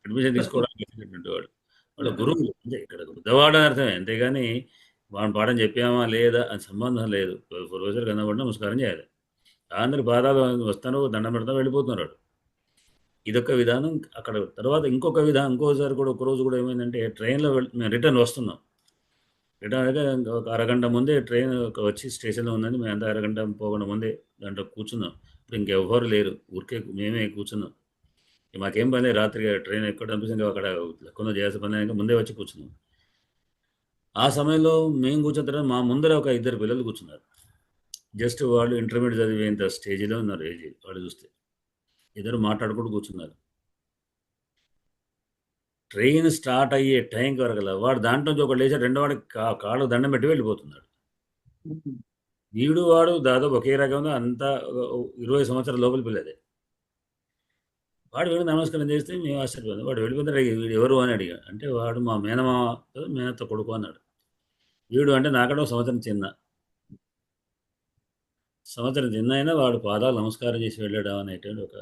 అడ్మిషన్ తీసుకోవడానికి వచ్చినటువంటి వాళ్ళు. వాళ్ళ గురువులు అంటే ఇక్కడ పెద్దవాడు అని అర్థమే, అంతేగాని వాళ్ళని పాఠం చెప్పామా లేదా అని సంబంధం లేదు. ప్రొఫెసర్ కనబడి నమస్కారం చేయాలి. అందరి పాదాలు వస్తాను, దండం పెడతాను, వెళ్ళిపోతున్నారు వాడు. ఇదొక విధానం. అక్కడ తర్వాత ఇంకొక విధానం, ఇంకోసారి కూడా ఒకరోజు కూడా ఏమైందంటే, ట్రైన్లో మేము రిటర్న్ వస్తున్నాం. రిటర్న్ అయితే ఒక అరగంట ముందే ట్రైన్ వచ్చి స్టేషన్లో ఉందని మేము అంతా అరగంట పోకుండా ముందే దాంట్లో కూర్చున్నాం. ఇప్పుడు ఇంకెవ్వరు లేరు, ఊరికే మేమే కూర్చున్నాం. మాకేం పని లేదు, రాత్రి ట్రైన్ ఎక్కడ అనిపిస్తుంది అక్కడ లెక్కన చేయాల్సిన పని ఇంకా ముందే వచ్చి కూర్చున్నాం. ఆ సమయంలో మేము కూర్చున్న తర్వాత మా ముందర ఒక 2 పిల్లలు కూర్చున్నారు. జస్ట్ వాళ్ళు ఇంటర్మీడియట్ చదివేంత స్టేజ్లో ఉన్నారు ఏజ్. వాళ్ళు చూస్తే ఇద్దరు మాట్లాడుకుంటూ కూర్చున్నారు. ట్రైన్ స్టార్ట్ అయ్యే టైంకి వరకు వాడు దాంట్లో ఒకటి లేచాడు, రెండో వాడికి కాళ్ళు దండం పెట్టి వెళ్ళిపోతున్నాడు. వీడు వాడు దాదాపు ఒకే రకంగా అంతా 20 సంవత్సరాల లోపల పిల్లదే. వాడు వీడు నమస్కారం చేస్తే మేము ఆశ్చర్యపోయింది. వాడు వెళ్ళిపోతే వీడు ఎవరు అని అడిగా, అంటే వాడు మా మేనత్త కొడుకు అన్నాడు. వీడు అంటే నాకంటే సంవత్సరం చిన్న అయినా వాడు పాదాలు నమస్కారం చేసి వెళ్ళడం అనేటువంటి ఒక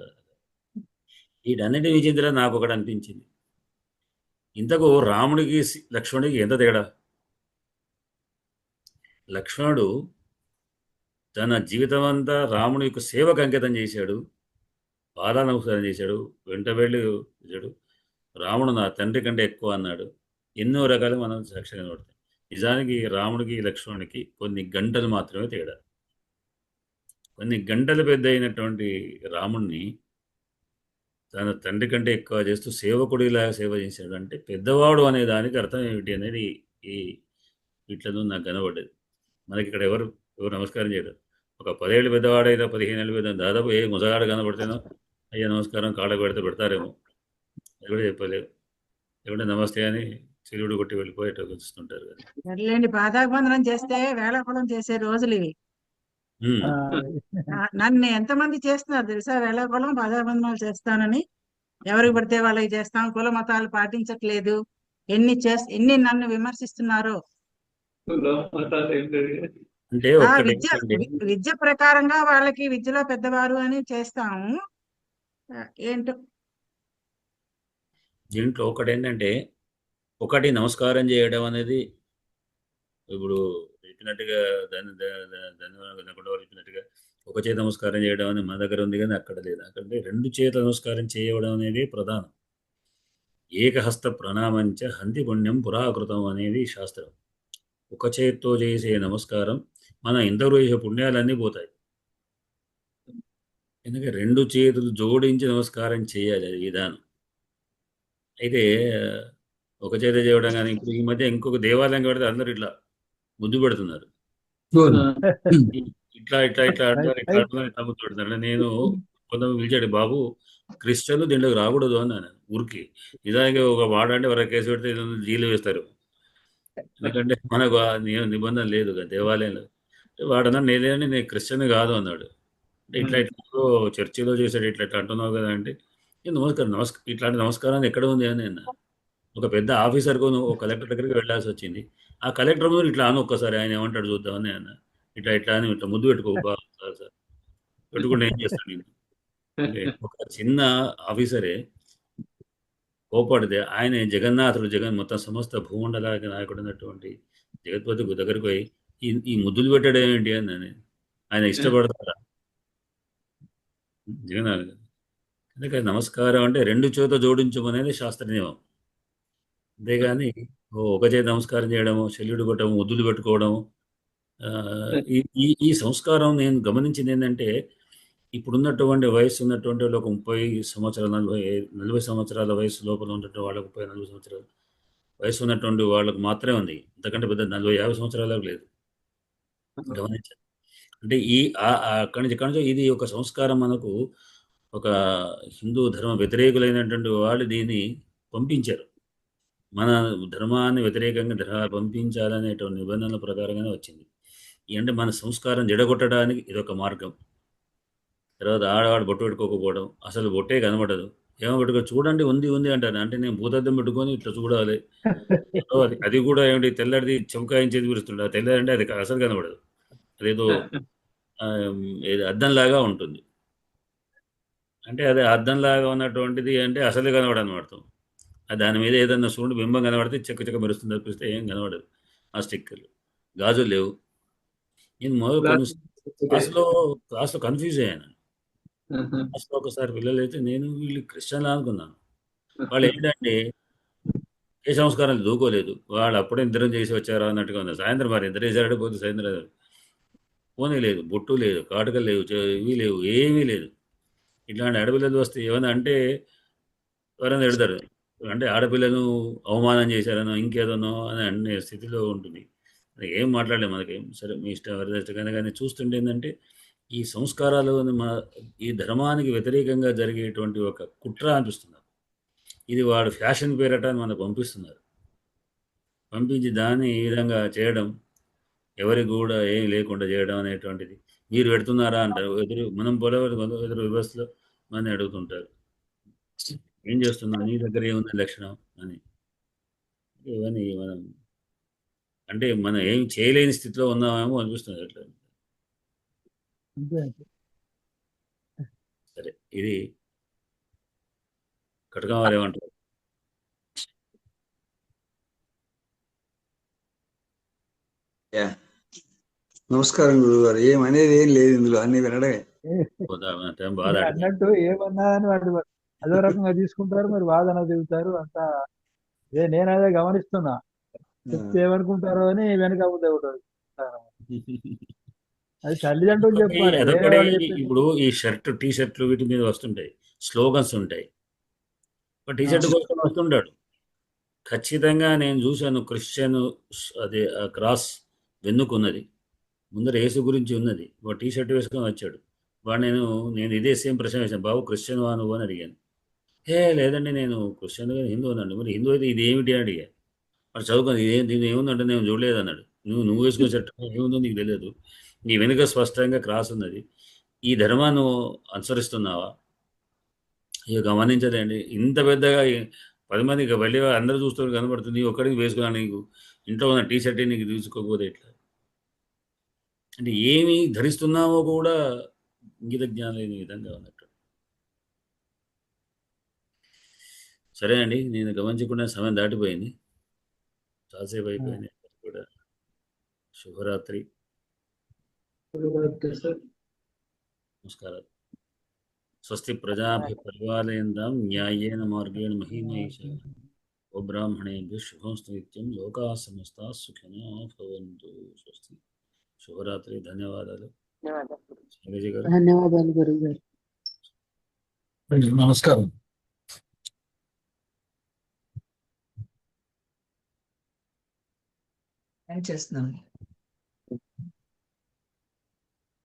వీటన్నిటి విచిత్రం నాకు ఒకటి అనిపించింది. ఇంతకు రాముడికి లక్ష్మణుడికి ఎంత తేడా? లక్ష్మణుడు తన జీవితం అంతా రాముడి యొక్క సేవకు అంకితం చేశాడు. పాదాల నమస్కారం చేశాడు, వెంట వెళ్ళి చేశాడు. రాముడు నా తండ్రి కంటే ఎక్కువ అన్నాడు. ఎన్నో రకాలు మనం సాక్ష్యం కనబడతాయి. నిజానికి రాముడికి లక్ష్మణుడికి కొన్ని గంటలు మాత్రమే తేడా. కొన్ని గంటలు పెద్ద అయినటువంటి రాముణ్ణి తన తండ్రి కంటే ఎక్కువ చేస్తూ సేవకుడిలా సేవ చేశాడు. అంటే పెద్దవాడు అనే దానికి అర్థం ఏమిటి అనేది ఈ వీటిలో నాకు కనబడ్డది. మనకి ఇక్కడ ఎవరు నమస్కారం చేయరు. ఒక 10 ఏళ్ళు పెద్దవాడైనా 15 ఏళ్ళు పెద్ద దాదాపు ఏ ముసగాడు కనబడితేనో అయ్యా నమస్కారం కాళ్ళకు పెడితే పెడతారేమో, అది కూడా చెప్పలేవు. ఎవడే నమస్తే అని చిరుడు కొట్టి వెళ్ళిపోయేట వస్తుంటారు కదా. సర్లేండి, పాదాభివందనం చేస్తే వేళాకుళం చేసే రోజులు ఇవి. ఉమ్. నన్ను ఎంతమంది చేస్తున్నారు తెలుసా వేళాకుళం పాదాభివందనాలు చేస్తానని. ఎవరికి పడితే వాళ్ళకి చేస్తాం, కుల మతాలు పాటించట్లేదు, ఎన్ని నన్ను విమర్శిస్తున్నారో. అంటే ఆ ఒక్కటి విద్య ప్రకారంగా వాళ్ళకి విద్యలో పెద్దవారు అని చేస్తాము. ఏంటో దీంట్లో ఒకటి ఏంటంటే, ఒకటి నమస్కారం చేయడం అనేది ఇప్పుడు చెప్పినట్టుగా చెప్పినట్టుగా ఒక చేత నమస్కారం చేయడం అనేది మన దగ్గర ఉంది, కానీ అక్కడ లేదు. అక్కడ 2 చేతుల నమస్కారం చేయడం అనేది ప్రధానం. ఏకహస్త ప్రణామంచ హంతి పుణ్యం పురాకృతం అనేది శాస్త్రం. ఒక చేత్తో చేసే నమస్కారం మన ఇంతకు చేసే పుణ్యాలన్నీ పోతాయి. ఎందుకంటే 2 చేతులు జోడించి నమస్కారం చేయాలి, అది విధానం. అయితే ఒక చేత చేయడం కానీ, ఇప్పుడు ఈ మధ్య ఇంకొక దేవాలయం కడితే అందరూ ఇట్లా ముద్దు పెడుతున్నారు. ఇట్లా ముద్దు పెడుతున్నారు. నేను కొంతమంది పిలిచాడు, బాబు క్రిస్టియన్లు దీంట్లోకి రాకూడదు అన్నాను ఊరికి. నిజానికి ఒక వాడంటే వరకు కేసు పెడితే జీలు వేస్తారు. ఎందుకంటే మనకు నిబంధన లేదు కదా దేవాలయంలో. వాడన్నా నేనేని నేను క్రిస్టియన్ కాదు అన్నాడు. అంటే ఇట్లా చర్చిలో చేశాడు, ఇట్లా అంటున్నావు కదా అంటే, ఇట్లాంటి నమస్కారాన్ని ఎక్కడ ఉంది అని అన్న. ఒక పెద్ద ఆఫీసర్కు ఒక కలెక్టర్ దగ్గరికి వెళ్ళాల్సి వచ్చింది. ఆ కలెక్టర్ ముందు ఇట్లా అను ఒక్కసారి, ఆయన ఏమంటాడు చూద్దామని అన్న. ఇట్లా అని ఇట్లా ముద్దు పెట్టుకో సార్ పెట్టుకుంటే ఏం చేస్తాడు నేను. అంటే ఒక చిన్న ఆఫీసరే కోపడితే ఆయన జగన్నాథుడు మొత్తం సమస్త భూమండల నాయకుడు ఉన్నటువంటి జగత్పతి దగ్గరికి పోయి ఈ ముద్దులు పెట్టడం ఏంటి అని ఆయన ఇష్టపడతారా? జగన్నాథ్ అందుకని నమస్కారం అంటే 2 చేతులు జోడించమనేది శాస్త్ర నియమం. అంతేగాని ఒక చేతి నమస్కారం చేయడము, చెల్లుడు కొట్టడం, ముద్దులు పెట్టుకోవడము, ఈ సంస్కారం నేను గమనించింది ఏంటంటే, ఇప్పుడున్నటువంటి వయసు ఉన్నటువంటి వాళ్ళు ఒక 30 సంవత్సరాలు 40 సంవత్సరాల వయసు లోపల ఉన్నటువంటి వాళ్ళకు 30-40 సంవత్సరాలు వయసు ఉన్నటువంటి వాళ్ళకు మాత్రమే ఉంది. అంతకంటే పెద్ద 40-50 సంవత్సరాలకు లేదు. గమనించాను. అంటే అక్కడి నుంచి ఇది ఒక సంస్కారం. మనకు ఒక హిందూ ధర్మ వ్యతిరేకులైనటువంటి వాళ్ళు దీన్ని పంపించారు. మన ధర్మాన్ని వ్యతిరేకంగా పంపించాలనేటువంటి నిబంధనల ప్రకారంగానే వచ్చింది. అంటే మన సంస్కారం జడగొట్టడానికి ఇదొక మార్గం. తర్వాత ఆడవాడు బొట్టు పెట్టుకోకపోవడం, అసలు బొట్టే కనబడదు. ఏమో పెట్టుకో చూడండి ఉంది అంటారు. అంటే నేను భూతద్దం పెట్టుకొని ఇట్లా చూడాలి. అది కూడా ఏమిటి తెల్లడిది చమకాయించేది పిలుస్తుండే. తెల్లది అంటే అది అసలు కనబడదు, అదేదో అద్దంలాగా ఉంటుంది. అంటే అదే అద్దంలాగా ఉన్నటువంటిది అంటే అసలే కనబడని వాడతాం. దాని మీద ఏదన్నా చూడండి బింబం కనబడితే చెక్క మెరుస్తుంది తప్పిస్తే ఏం కనబడదు. ఆ స్టిక్కర్లు గాజులు లేవు. నేను క్లాస్లో కన్ఫ్యూజ్ అయ్యాను. క్లాస్లో ఒకసారి పిల్లలు అయితే నేను వీళ్ళు క్రిస్టియన్లు అనుకున్నాను. వాళ్ళు ఏంటంటే ఏ సంస్కారాలు దూకోలేదు. వాళ్ళు అప్పుడే నిద్రం చేసి వచ్చారా అన్నట్టుగా ఉంది. సాయంత్రం మరి నిద్ర చేశారంటే పోతే సాయంత్రం పోనీ లేదు, బొట్టు లేదు, కాటుకలు లేవు, ఇవి లేవు, ఏమీ లేదు. ఇట్లాంటి ఆడపిల్లలు వస్తే ఏమన్నా అంటే ఎవరైనా ఎడతారు. అంటే ఆడపిల్లను అవమానం చేశారనో ఇంకేదనో అని అనే స్థితిలో ఉంటుంది. ఏం మాట్లాడలేము, మనకేం సరే మీ ఇష్టం ఎవరి కానీ చూస్తుంటే ఏంటంటే ఈ సంస్కారాలు ఈ ధర్మానికి వ్యతిరేకంగా జరిగేటువంటి ఒక కుట్ర అనిపిస్తున్నారు. ఇది వాడు ఫ్యాషన్ పేరట అని మనకు పంపించి దాన్ని ఈ విధంగా చేయడం, ఎవరికి కూడా ఏం లేకుండా చేయడం అనేటువంటిది. మీరు పెడుతున్నారా అంటారు, మనం ఎదురు వ్యవస్థలో మన అడుగుతుంటారు, ఏం చేస్తున్నావు, నీ దగ్గర ఏముంది లక్షణం అని. ఇవన్నీ మనం అంటే మనం ఏం చేయలేని స్థితిలో ఉన్నామేమో అనిపిస్తుంది అట్లా. సరే, ఇది కటకం వారు ఏమంటారు? నమస్కారం గురువు గారు. ఏమనేది ఏం లేదు ఇందులో, అన్ని వినడమే. టైం బాగా దాటిపోయింది. అన్నట్టు ఏమన్నా అని వాడు అదో రకంగా తీసుకుంటారు, మరి వాదన దిగుతారు అంతా. నేను అదే గమనిస్తున్నా, చెప్తే ఏమనుకుంటారో అని వెనక అవుతాడు. అది తల్లిదండ్రులు చెప్పాలి, వేరే అదొకటి. వాళ్ళు చెప్పేది. ఇప్పుడు ఈ షర్ట్ టీ షర్ట్లు వీటి మీద వస్తుంటాయి, స్లోగన్స్ ఉంటాయి. ఒక టీ షర్ట్ కోసం వస్తుంటాడు. ఖచ్చితంగా నేను చూశాను, క్రిస్టియన్ అదే క్రాస్ వెన్నుకున్నది, ముందర యేసు గురించి ఉన్నది. ఒక టీ షర్ట్ వేసుకొని వచ్చాడు వాడు. నేను ఇదే సేమ్ ప్రశ్న వేసాను, బాబు క్రిస్టియన్ వా నువ్వు అని అడిగాను. లేదండి నేను క్రిస్టియన్ కానీ హిందూ అన్నాడు. మరి హిందూ అయితే ఇది ఏమిటి అని అడిగాను. మరి చదువుకొని దీని ఏముందంటే నేను చూడలేదు అన్నాడు. నువ్వు వేసుకునే షర్ట్ ఏముందో నీకు తెలియదు, నీ వెనుక స్పష్టంగా క్రాస్ ఉన్నది, ఈ ధర్మాన్ని అనుసరిస్తున్నావా? ఇక గమనించదండి, ఇంత పెద్దగా 10 మందికి వెళ్ళి అందరూ చూస్తూ కనబడుతుంది, ఒక్కడికి వేసుకున్నా నీకు ఇంట్లో ఉన్న టీ షర్ట్ నీకు తీసుకోకపోతే ఎట్లా? అంటే ఏమి ధరిస్తున్నామో కూడా ఇంగిత జ్ఞానం లేని విధంగా ఉన్నట్టు. సరే అండి, నేను గమనించకుండా సమయం దాటిపోయింది, చాలాసేపు అయిపోయింది కూడా. శుభరాత్రి, నమస్కారాలు. స్వస్తి ప్రజాభ్య పరిపాలయంతాం న్యాయేన మార్గేణ మహీమహేషాః గోబ్రాహ్మణేభ్యః శుభమస్తు నిత్యం. లోకాః సమస్తాః సుఖినో భవంతు. స్వస్తి. శుభరాత్రి. ధన్యవాదాలు. శైలజ గారు. ధన్యవాదాలు గురువు గారు. నమస్కారం. చేస్తున్నాను.